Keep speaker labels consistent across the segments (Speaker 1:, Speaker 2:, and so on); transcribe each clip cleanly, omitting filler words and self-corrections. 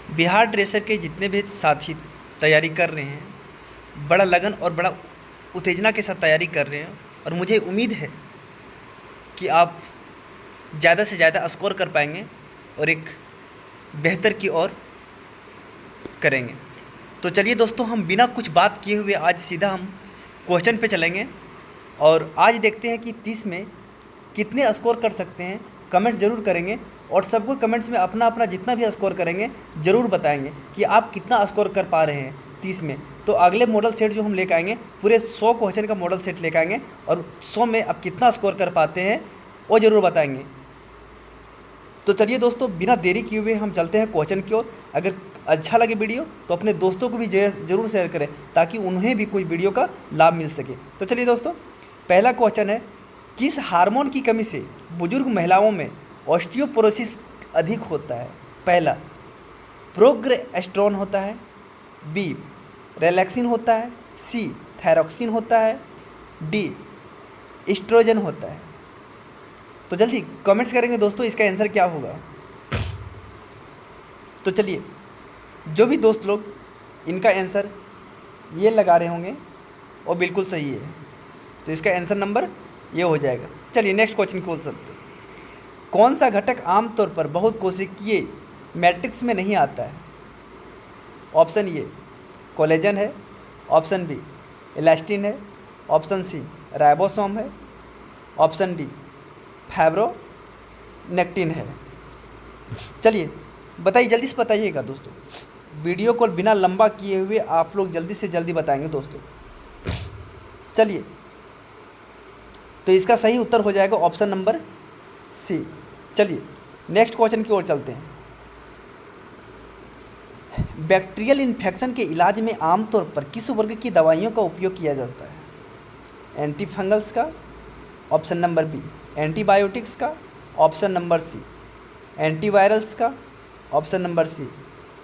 Speaker 1: Bihar dresser के जितने भी साथी तैयारी कर रहे हैं, बड़ा लगन और बड़ा उत्तेजना के साथ तैयारी कर रहे हैं, और मुझे उम्मीद है कि आप ज़्यादा से ज़्यादा स्कोर कर पाएंगे और एक बेहतर की ओर करेंगे। तो चलिए दोस्तों, हम बिना कुछ बात किए हुए आज सीधा हम क्वेश्चन पे चलेंगे और आज देखते हैं कि 30 में कितने स्कोर कर सकते हैं। कमेंट ज़रूर करेंगे और सबको कमेंट्स में अपना अपना जितना भी स्कोर करेंगे ज़रूर बताएंगे कि आप कितना स्कोर कर पा रहे हैं 30 में। तो अगले मॉडल सेट जो हम लेकर आएंगे, पूरे 100 क्वेश्चन का मॉडल सेट लेकर आएंगे और 100 में आप कितना स्कोर कर पाते हैं वो ज़रूर बताएंगे। तो चलिए दोस्तों, बिना देरी किए हुए हम चलते हैं क्वेश्चन की ओर। अगर अच्छा लगे वीडियो तो अपने दोस्तों को भी ज़रूर शेयर करें ताकि उन्हें भी कोई वीडियो का लाभ मिल सके। तो चलिए दोस्तों, पहला क्वेश्चन है, किस हार्मोन की कमी से बुजुर्ग महिलाओं में ऑस्टियोपोरोसिस अधिक होता है? पहला, प्रोग्रेस्टेरोन होता है, बी रिलैक्सिन होता है, सी थायरॉक्सिन होता है, डी एस्ट्रोजन होता है। तो जल्दी कमेंट्स करेंगे दोस्तों, इसका आंसर क्या होगा। तो चलिए, जो भी दोस्त लोग इनका आंसर ये लगा रहे होंगे वो बिल्कुल सही है, तो इसका आंसर नंबर ये हो जाएगा। चलिए नेक्स्ट क्वेश्चन खोल सकते हैं। कौन सा घटक आमतौर पर बहुत कोशिकीय मैट्रिक्स में नहीं आता है? ऑप्शन ए कोलेजन है, ऑप्शन बी इलास्टिन है, ऑप्शन सी राइबोसोम है, ऑप्शन डी फाइब्रोनेक्टिन है। चलिए बताइए, जल्दी से बताइएगा दोस्तों। वीडियो को बिना लंबा किए हुए आप लोग जल्दी से जल्दी बताएंगे दोस्तों। चलिए, तो इसका सही उत्तर हो जाएगा ऑप्शन नंबर सी। चलिए नेक्स्ट क्वेश्चन की ओर चलते हैं। बैक्टीरियल इन्फेक्शन के इलाज में आमतौर पर किस वर्ग की दवाइयों का उपयोग किया जाता है? एंटी फंगल्स का, ऑप्शन नंबर बी एंटीबायोटिक्स का, ऑप्शन नंबर सी एंटीवायरल्स का, ऑप्शन नंबर सी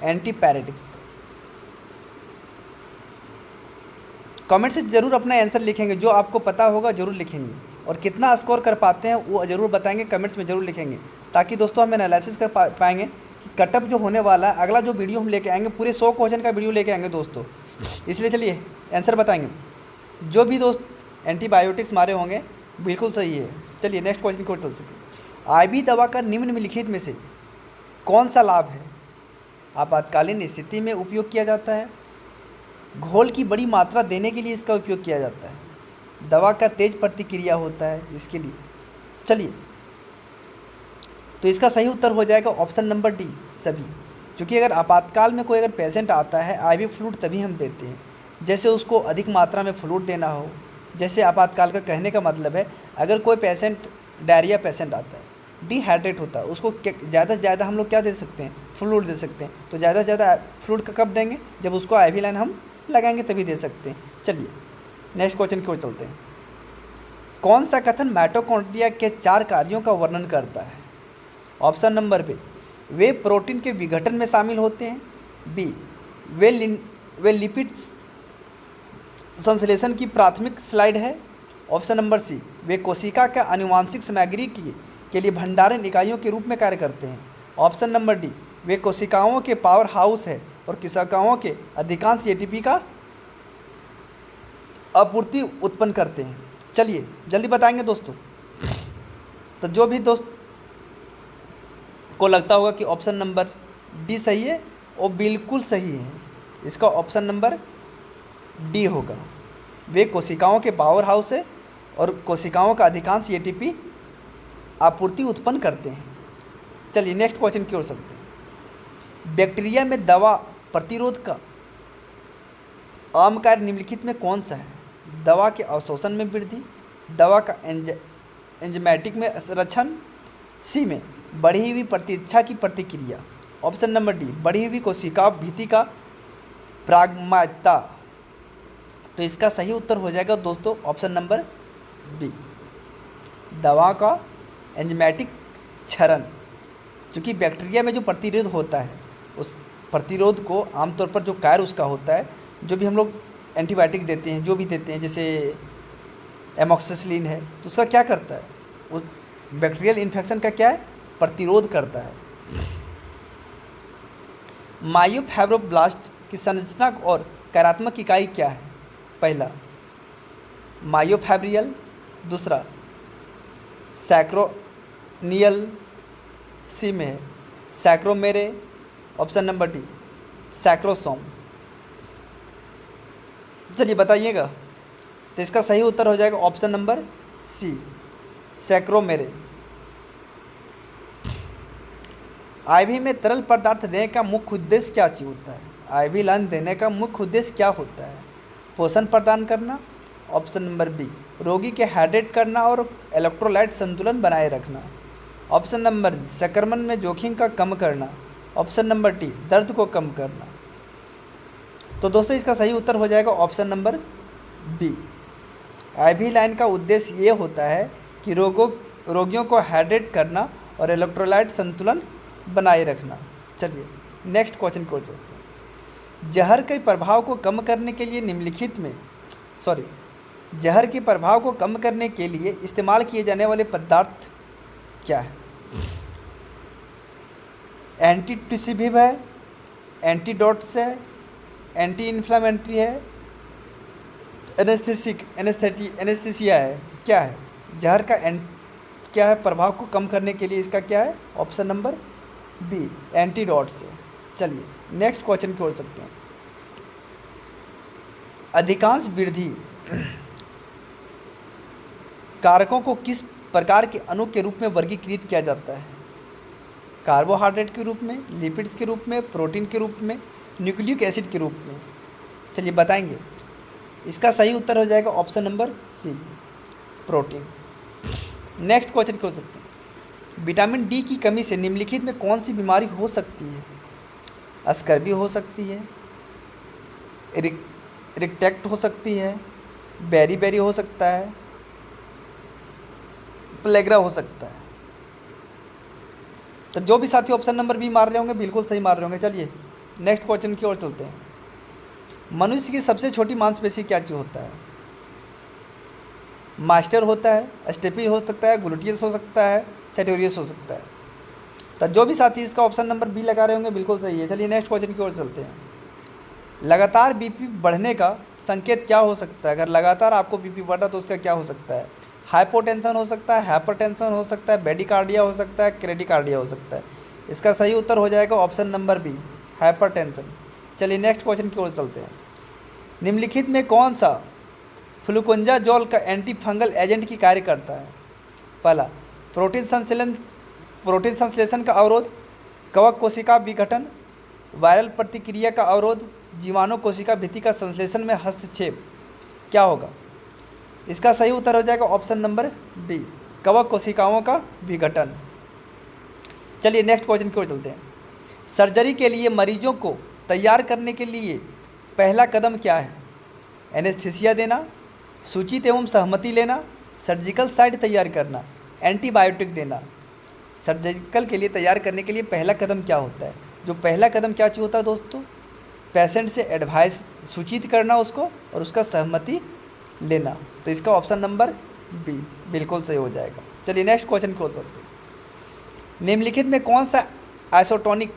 Speaker 1: एंटीपैरेटिक्स का। कमेंट से ज़रूर अपना आंसर लिखेंगे, जो आपको पता होगा ज़रूर लिखेंगे, और कितना स्कोर कर पाते हैं वो ज़रूर बताएंगे, कमेंट्स में ज़रूर लिखेंगे, ताकि दोस्तों हम एनालिसिस कर पाएंगे कि कटअप जो होने वाला है। अगला जो वीडियो हम लेके आएंगे, पूरे 100 क्वेश्चन का वीडियो लेके आएंगे दोस्तों, इसलिए चलिए आंसर बताएंगे। जो भी दोस्त एंटीबायोटिक्स मारे होंगे बिल्कुल सही है। चलिए नेक्स्ट क्वेश्चन की ओर चलते हैं। IV दवा का निम्नलिखित में से कौन सा लाभ है? आपातकालीन स्थिति में उपयोग किया जाता है, घोल की बड़ी मात्रा देने के लिए इसका उपयोग किया जाता है, दवा का तेज प्रतिक्रिया होता है इसके लिए। चलिए, तो इसका सही उत्तर हो जाएगा ऑप्शन नंबर डी सभी। क्योंकि अगर आपातकाल में कोई अगर पेशेंट आता है, IV फ्लूइड तभी हम देते हैं जैसे उसको अधिक मात्रा में फ्लूइड देना हो। जैसे आपातकाल का कहने का मतलब है, अगर कोई पेशेंट डायरिया पेशेंट आता है, डिहाइड्रेट होता है, उसको ज़्यादा से ज़्यादा हम लोग क्या दे सकते हैं? फ्लूइड दे सकते हैं। तो ज़्यादा से ज़्यादा फ्लूइड का कब देंगे? जब उसको IV लाइन हम लगाएंगे तभी दे सकते हैं। चलिए नेक्स्ट क्वेश्चन की ओर चलते हैं। कौन सा कथन माइटोकॉन्ड्रिया के 4 कार्यों का वर्णन करता है? ऑप्शन नंबर बी, वे प्रोटीन के विघटन में शामिल होते हैं, बी वे लिपिड संश्लेषण की प्राथमिक स्लाइड है, ऑप्शन नंबर सी वे कोशिका का आनुवांशिक सामग्री के लिए भंडारण इकाइयों के रूप में कार्य करते हैं, ऑप्शन नंबर डी वे कोशिकाओं के पावर हाउस है और कोशिकाओं के अधिकांश ATP का आपूर्ति उत्पन्न करते हैं। चलिए जल्दी बताएंगे दोस्तों। तो जो भी दोस्त को लगता होगा कि ऑप्शन नंबर डी सही है, वो बिल्कुल सही है। इसका ऑप्शन नंबर डी होगा। वे कोशिकाओं के पावर हाउस है और कोशिकाओं का अधिकांश ATP आपूर्ति उत्पन्न करते हैं। चलिए नेक्स्ट क्वेश्चन की ओर चलते हैं। बैक्टीरिया में दवा प्रतिरोध का आम कार्य निम्नलिखित में कौन सा है? दवा के अवशोषण में वृद्धि, दवा का एंजाइमेटिक में संरक्षण, सी में बढ़ी हुई प्रतीक्षा की प्रतिक्रिया, ऑप्शन नंबर डी बढ़ी हुई कोशिका भीति का प्रागमायिकता। तो इसका सही उत्तर हो जाएगा दोस्तों ऑप्शन नंबर बी, दवा का एंजाइमेटिक क्षरण। क्योंकि बैक्टीरिया में जो प्रतिरोध होता है, उस प्रतिरोध को आमतौर पर जो कार्य उसका होता है, जो भी हम लोग एंटीबायोटिक देते हैं, जो भी देते हैं, जैसे एमोक्सिसिलिन है, तो उसका क्या करता है? उस बैक्टीरियल इन्फेक्शन का क्या है? प्रतिरोध करता है। मायोफाइब्रोब्लास्ट की संरचना और कार्यात्मक इकाई क्या है? पहला मायोफाइब्रियल, दूसरा सैक्रोनियल, सी में है सैक्रोमेरे, ऑप्शन नंबर डी सैक्रोसोम। चलिए बताइएगा। तो इसका सही उत्तर हो जाएगा ऑप्शन नंबर सी सैक्रोमेरे। आईवी में तरल पदार्थ देने का मुख्य उद्देश्य क्या चीज होता है? आईवी लाइन देने का मुख्य उद्देश्य क्या होता है? पोषण प्रदान करना, ऑप्शन नंबर बी रोगी के हाइड्रेट करना और इलेक्ट्रोलाइट संतुलन बनाए रखना, ऑप्शन नंबर संक्रमण में जोखिम का कम करना, ऑप्शन नंबर डी दर्द को कम करना। तो दोस्तों इसका सही उत्तर हो जाएगा option number B. IV line का उद्देश्य ये होता है कि रोगियों को हाइड्रेट करना और इलेक्ट्रोलाइट संतुलन बनाए रखना। चलिए नेक्स्ट क्वेश्चन को चलते हैं। जहर के प्रभाव को कम करने के लिए निम्नलिखित में जहर के प्रभाव को कम करने के लिए इस्तेमाल किए जाने वाले पदार्थ क्या है? एंटीटुसिविव है, एंटीडोट्स है, एंटी इन्फ्लामेटरी है, एनेस्थीसिया है, क्या है? जहर का क्या है प्रभाव को कम करने के लिए? इसका क्या है? ऑप्शन नंबर बी एंटीडोट्स है। चलिए नेक्स्ट क्वेश्चन की ओर चलते हैं। अधिकांश वृद्धि कारकों को किस प्रकार के अणु के रूप में वर्गीकृत किया जाता है? कार्बोहाइड्रेट के रूप में, लिपिड्स के रूप में, प्रोटीन के रूप में, न्यूक्लिक एसिड के रूप में। चलिए बताएंगे। इसका सही उत्तर हो जाएगा option number C protein. Next question की ओर चलते हैं। विटामिन डी की कमी से निम्नलिखित में कौन सी बीमारी हो सकती है? स्कर्वी हो सकती है, रिक्टेक्ट हो सकती है, बेरी हो सकता है, प्लेग्रा हो सकता है। तो जो भी साथी ऑप्शन नंबर बी मार रहे होंगे बिल्कुल सही मार रहे होंगे। चलिए नेक्स्ट क्वेश्चन की ओर चलते हैं। मनुष्य की सबसे छोटी मांसपेशी क्या चीज होता है? मास्टर होता है, स्टेपी हो सकता है, ग्लूटियस हो सकता है, सेटोरियस हो सकता है। तो जो भी साथी इसका ऑप्शन नंबर बी लगा रहे होंगे बिल्कुल सही है। चलिए नेक्स्ट क्वेश्चन की ओर चलते हैं। लगातार बीपी बढ़ने का संकेत क्या हो सकता है? अगर लगातार आपको बीपी बढ़ा तो उसका क्या हो सकता है? हाइपोटेंशन हो सकता है, हाइपरटेंशन हो सकता है, ब्रेडिकार्डिया हो सकता है, क्रेडिकार्डिया हो सकता है। इसका सही उत्तर हो जाएगा ऑप्शन नंबर बी हाइपरटेंशन। चलिए नेक्स्ट क्वेश्चन की ओर चलते हैं। निम्नलिखित में कौन सा फ्लूकोंजाजोल का एंटी फंगल एजेंट की कार्य करता है? पहला प्रोटीन संश्लेषण का अवरोध, कवक कोशिका विघटन, वायरल प्रतिक्रिया का अवरोध, जीवाणु कोशिका भित्ति का संश्लेषण में हस्तक्षेप। क्या होगा? इसका सही उत्तर हो जाएगा ऑप्शन नंबर बी कवक कोशिकाओं का विघटन। चलिए नेक्स्ट क्वेश्चन की ओर चलते हैं। सर्जरी के लिए मरीजों को तैयार करने के लिए पहला कदम क्या है? एनेस्थीसिया देना, सूचित एवं सहमति लेना, सर्जिकल साइट तैयार करना, एंटीबायोटिक देना। सर्जिकल के लिए तैयार करने के लिए पहला कदम क्या होता है? जो पहला कदम क्या चीज़ होता है दोस्तों? पेशेंट से एडवाइस सूचित करना उसको और उसका सहमति लेना। तो इसका ऑप्शन नंबर बी बिल्कुल सही हो जाएगा। चलिए नेक्स्ट क्वेश्चन को चलते हैं। निम्नलिखित में कौन सा आइसोटोनिक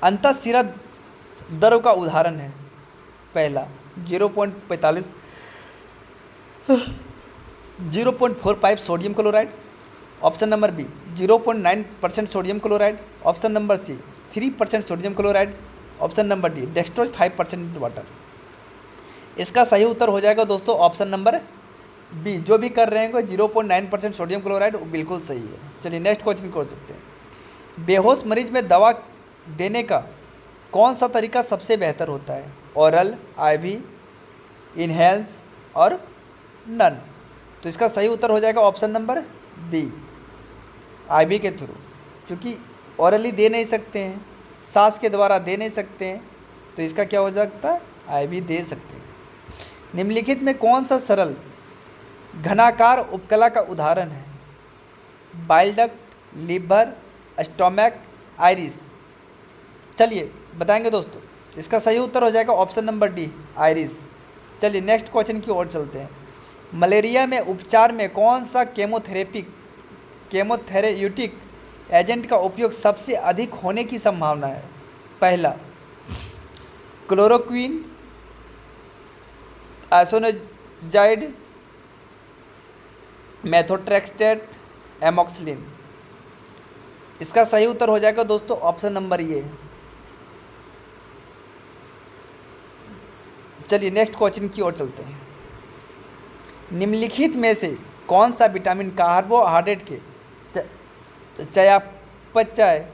Speaker 1: अंतःशिरा दर का उदाहरण है? पहला 0.45 0.45 sodium chloride, option number B 0.9% sodium chloride, option number C 3% sodium chloride, option number D dextrose 5% water. इसका सही उत्तर हो जाएगा दोस्तों ऑप्शन नंबर बी। जो भी कर रहे हैं 0.9% सोडियम क्लोराइड वो बिल्कुल सही है। चलिए नेक्स्ट क्वेश्चन कर सकते हैं। बेहोश मरीज में दवा देने का कौन सा तरीका सबसे बेहतर होता है? ओरल, आईवी, इनहेल्स और नन। तो इसका सही उत्तर हो जाएगा ऑप्शन नंबर बी आईवी के थ्रू, क्योंकि ओरली दे नहीं सकते हैं, सांस के द्वारा दे नहीं सकते हैं, तो इसका क्या हो सकता है? आईवी दे सकते हैं। निम्नलिखित में कौन सा सरल घनाकार उपकला का उदाहरण है? Bile duct, liver, stomach, iris. चलिए बताएंगे दोस्तों। इसका सही उत्तर हो जाएगा ऑप्शन नंबर डी आइरिस। चलिए नेक्स्ट क्वेश्चन की ओर चलते हैं। मलेरिया में उपचार में कौन सा केमोथेरेप्यूटिक एजेंट का उपयोग सबसे अधिक होने की संभावना है? पहला क्लोरोक्वीन, आइसोनाजाइड, मेथोट्रेक्सटेट, एमॉक्सिलिन। इसका सही उत्तर हो जाएगा दोस्तों ऑप्शन नंबर ये। चलिए नेक्स्ट क्वेश्चन की ओर चलते हैं। निम्नलिखित में से कौन सा विटामिन कार्बोहाइड्रेट के चयापचय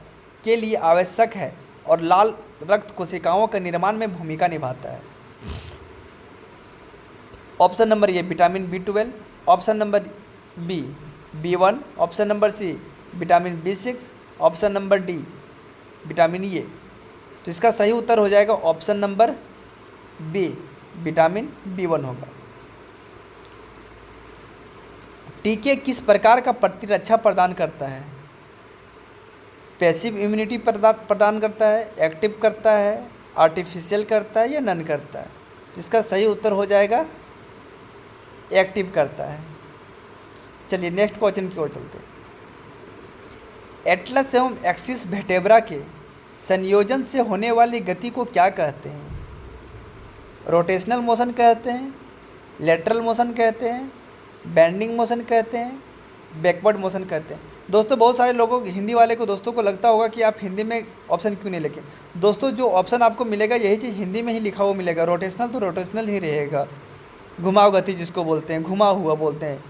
Speaker 1: के लिए आवश्यक है और लाल रक्त कोशिकाओं के निर्माण में भूमिका निभाता है? Option number A vitamin B12, option number B B1, option number C vitamin B6, option number D vitamin A. तो इसका सही उत्तर हो जाएगा option number B vitamin B1 होगा। टीके किस प्रकार का प्रतिरक्षा प्रदान करता है? पैसिव इम्यूनिटी प्रदान करता है, एक्टिव करता है, आर्टिफिशियल करता है या नन करता है? जिसका सही उत्तर हो जाएगा एक्टिव करता है। चलिए नेक्स्ट क्वेश्चन की ओर चलते हैं। एटलस एवं एक्सिस वर्टेब्रा के संयोजन से होने वाली गति को क्या कहते हैं? रोटेशनल मोशन कहते हैं, लेटरल मोशन कहते हैं, बेंडिंग मोशन कहते हैं, बैकवर्ड मोशन कहते हैं। दोस्तों बहुत सारे लोगों हिंदी वाले को दोस्तों को लगता होगा कि आप हिंदी में ऑप्शन क्यों नहीं लिखे। दोस्तों जो ऑप्शन आपको मिलेगा यही चीज़ हिंदी में ही लिखा हुआ मिलेगा। रोटेशनल तो रोटेशनल ही रहेगा, घुमाव गति जिसको बोलते हैं, घुमा हुआ बोलते हैं।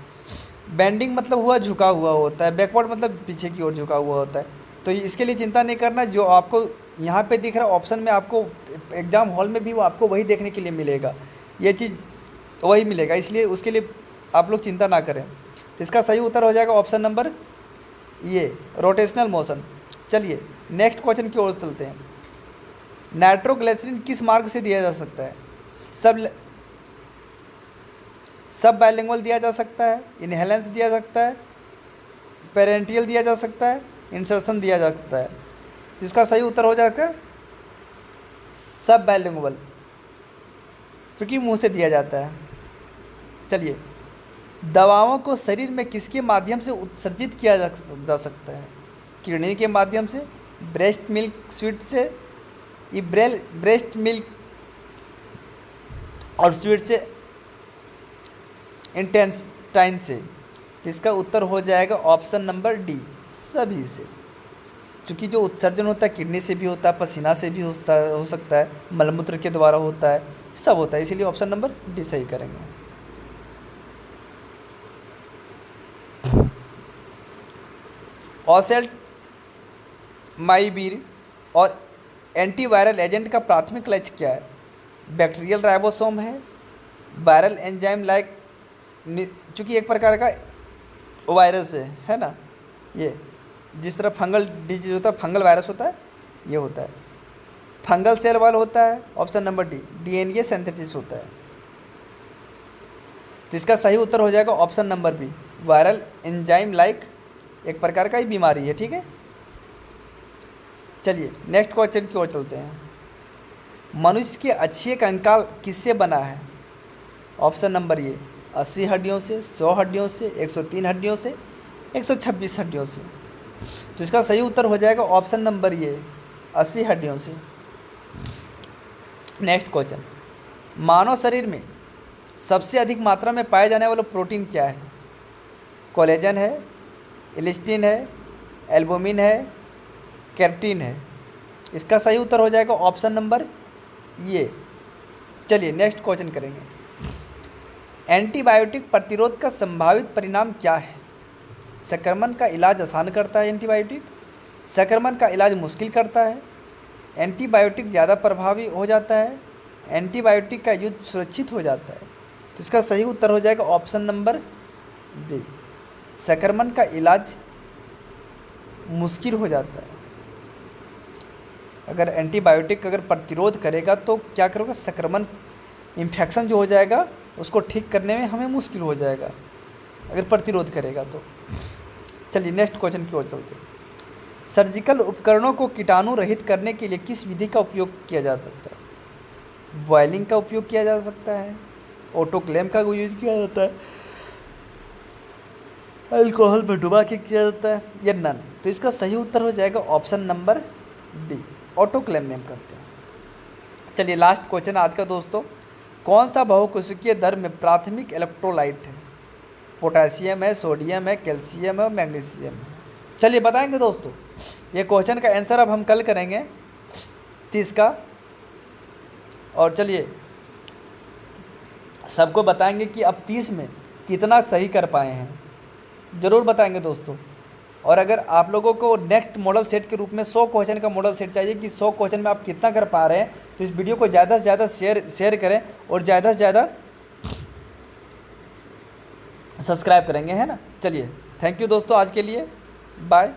Speaker 1: बेंडिंग मतलब हुआ झुका हुआ होता है, बैकवर्ड मतलब पीछे की ओर झुका हुआ होता है। तो इसके लिए चिंता नहीं करना, जो आपको यहाँ पे दिख रहा है ऑप्शन में आपको एग्ज़ाम हॉल में भी वो आपको वही देखने के लिए मिलेगा, ये चीज़ वही मिलेगा, इसलिए उसके लिए आप लोग चिंता ना करें। तो इसका सही उत्तर हो जाएगा ऑप्शन नंबर ये रोटेशनल मोशन। चलिए नेक्स्ट क्वेश्चन की ओर चलते हैं। नाइट्रोग्लिसरीन किस मार्ग से दिया जा सकता है? सब बायलिंगुअल दिया जा सकता है, इनहेलेंस दिया जा सकता है, पेरेंटियल दिया जा सकता है, इंसर्शन दिया जा सकता है। जिसका सही उत्तर हो जाएगा सब बायलिंगुअल, क्योंकि मुंह से दिया जाता है। चलिए दवाओं को शरीर में किसके माध्यम से उत्सर्जित किया जा सकता है? किडनी के माध्यम से, ब्रेस्ट मिल्क स्वीट से, ब्रेस्ट मिल्क और स्वीट से, इंटेस्टाइन से। इसका उत्तर हो जाएगा ऑप्शन नंबर डी सभी से, क्योंकि जो उत्सर्जन होता है किडनी से भी होता है, पसीना से भी हो सकता है, मलमूत्र के द्वारा होता है, सब होता है, इसीलिए ऑप्शन नंबर डी सही करेंगे। ओसेल्टामाइविर और एंटीवायरल एजेंट का प्राथमिक लक्ष्य क्या है? बैक्टीरियल राइबोसोम है, वायरल एंजाइम लाइक, चूँकि एक प्रकार का वायरस है ना, ये जिस तरह फंगल डिजीज होता है, फंगल वायरस होता है, ये होता है, फंगल सेल वाल होता है। Option number D DNA synthesis होता है। तो इसका सही उत्तर हो जाएगा option number B viral enzyme like, एक प्रकार का ही बीमारी है। ठीक है, चलिए नेक्स्ट क्वेश्चन की ओर चलते हैं। मनुष्य के अक्षीय कंकाल किससे बना है? ऑप्शन नंबर ए 80 हड्डियों से, 100 हड्डियों से, 103 हड्डियों से, 126 हड्डियों से। तो इसका सही उत्तर हो जाएगा ऑप्शन नंबर ए 80 हड्डियों से। नेक्स्ट क्वेश्चन, मानव शरीर में सबसे अधिक मात्रा में पाए जाने वाला प्रोटीन क्या है? कोलेजन है, इलास्टिन है, एल्बुमिन है, कैप्टिन है। इसका सही उत्तर हो जाएगा ऑप्शन नंबर ये। चलिए नेक्स्ट क्वेश्चन करेंगे। एंटीबायोटिक प्रतिरोध का संभावित परिणाम क्या है? संक्रमण का इलाज आसान करता है एंटीबायोटिक, संक्रमण का इलाज मुश्किल करता है, एंटीबायोटिक ज़्यादा प्रभावी हो जाता है, एंटीबायोटिक का यूज सुरक्षित हो जाता है। तो इसका सही उत्तर हो जाएगा ऑप्शन नंबर बी, संक्रमण का इलाज मुश्किल हो जाता है। अगर एंटीबायोटिक अगर प्रतिरोध करेगा तो क्या करोगे, संक्रमण इन्फेक्शन जो हो जाएगा उसको ठीक करने में हमें मुश्किल हो जाएगा अगर प्रतिरोध करेगा तो। चलिए नेक्स्ट क्वेश्चन की ओर चलते हैं। सर्जिकल उपकरणों को कीटाणु रहित करने के लिए किस विधि का उपयोग किया जा सकता है? बॉयलिंग का उपयोग किया जा सकता है, ऑटोक्लेव का यूज किया जाता है, अल्कोहल में डुबा के किया जाता है, या नन। तो इसका सही उत्तर हो जाएगा option number D auto claim में हम करते हैं। चलिए लास्ट क्वेश्चन आज का दोस्तों, कौन सा बहुकोशिकीय द्रव्य में प्राथमिक इलेक्ट्रोलाइट है? पोटेशियम है, सोडियम है, कैल्शियम है और मैग्नीशियम है। चलिए बताएंगे दोस्तों, ये क्वेश्चन का आंसर अब हम कल करेंगे 30 का, और चलिए सबको बताएंगे कि अब 30 में कितना सही कर पाए हैं, ज़रूर बताएंगे दोस्तों। और अगर आप लोगों को नेक्स्ट मॉडल सेट के रूप में 100 क्वेश्चन का मॉडल सेट चाहिए कि 100 क्वेश्चन में आप कितना कर पा रहे हैं, तो इस वीडियो को ज़्यादा से ज़्यादा शेयर करें और ज़्यादा से ज़्यादा सब्सक्राइब करेंगे, है ना। चलिए थैंक यू दोस्तों, आज के लिए बाय।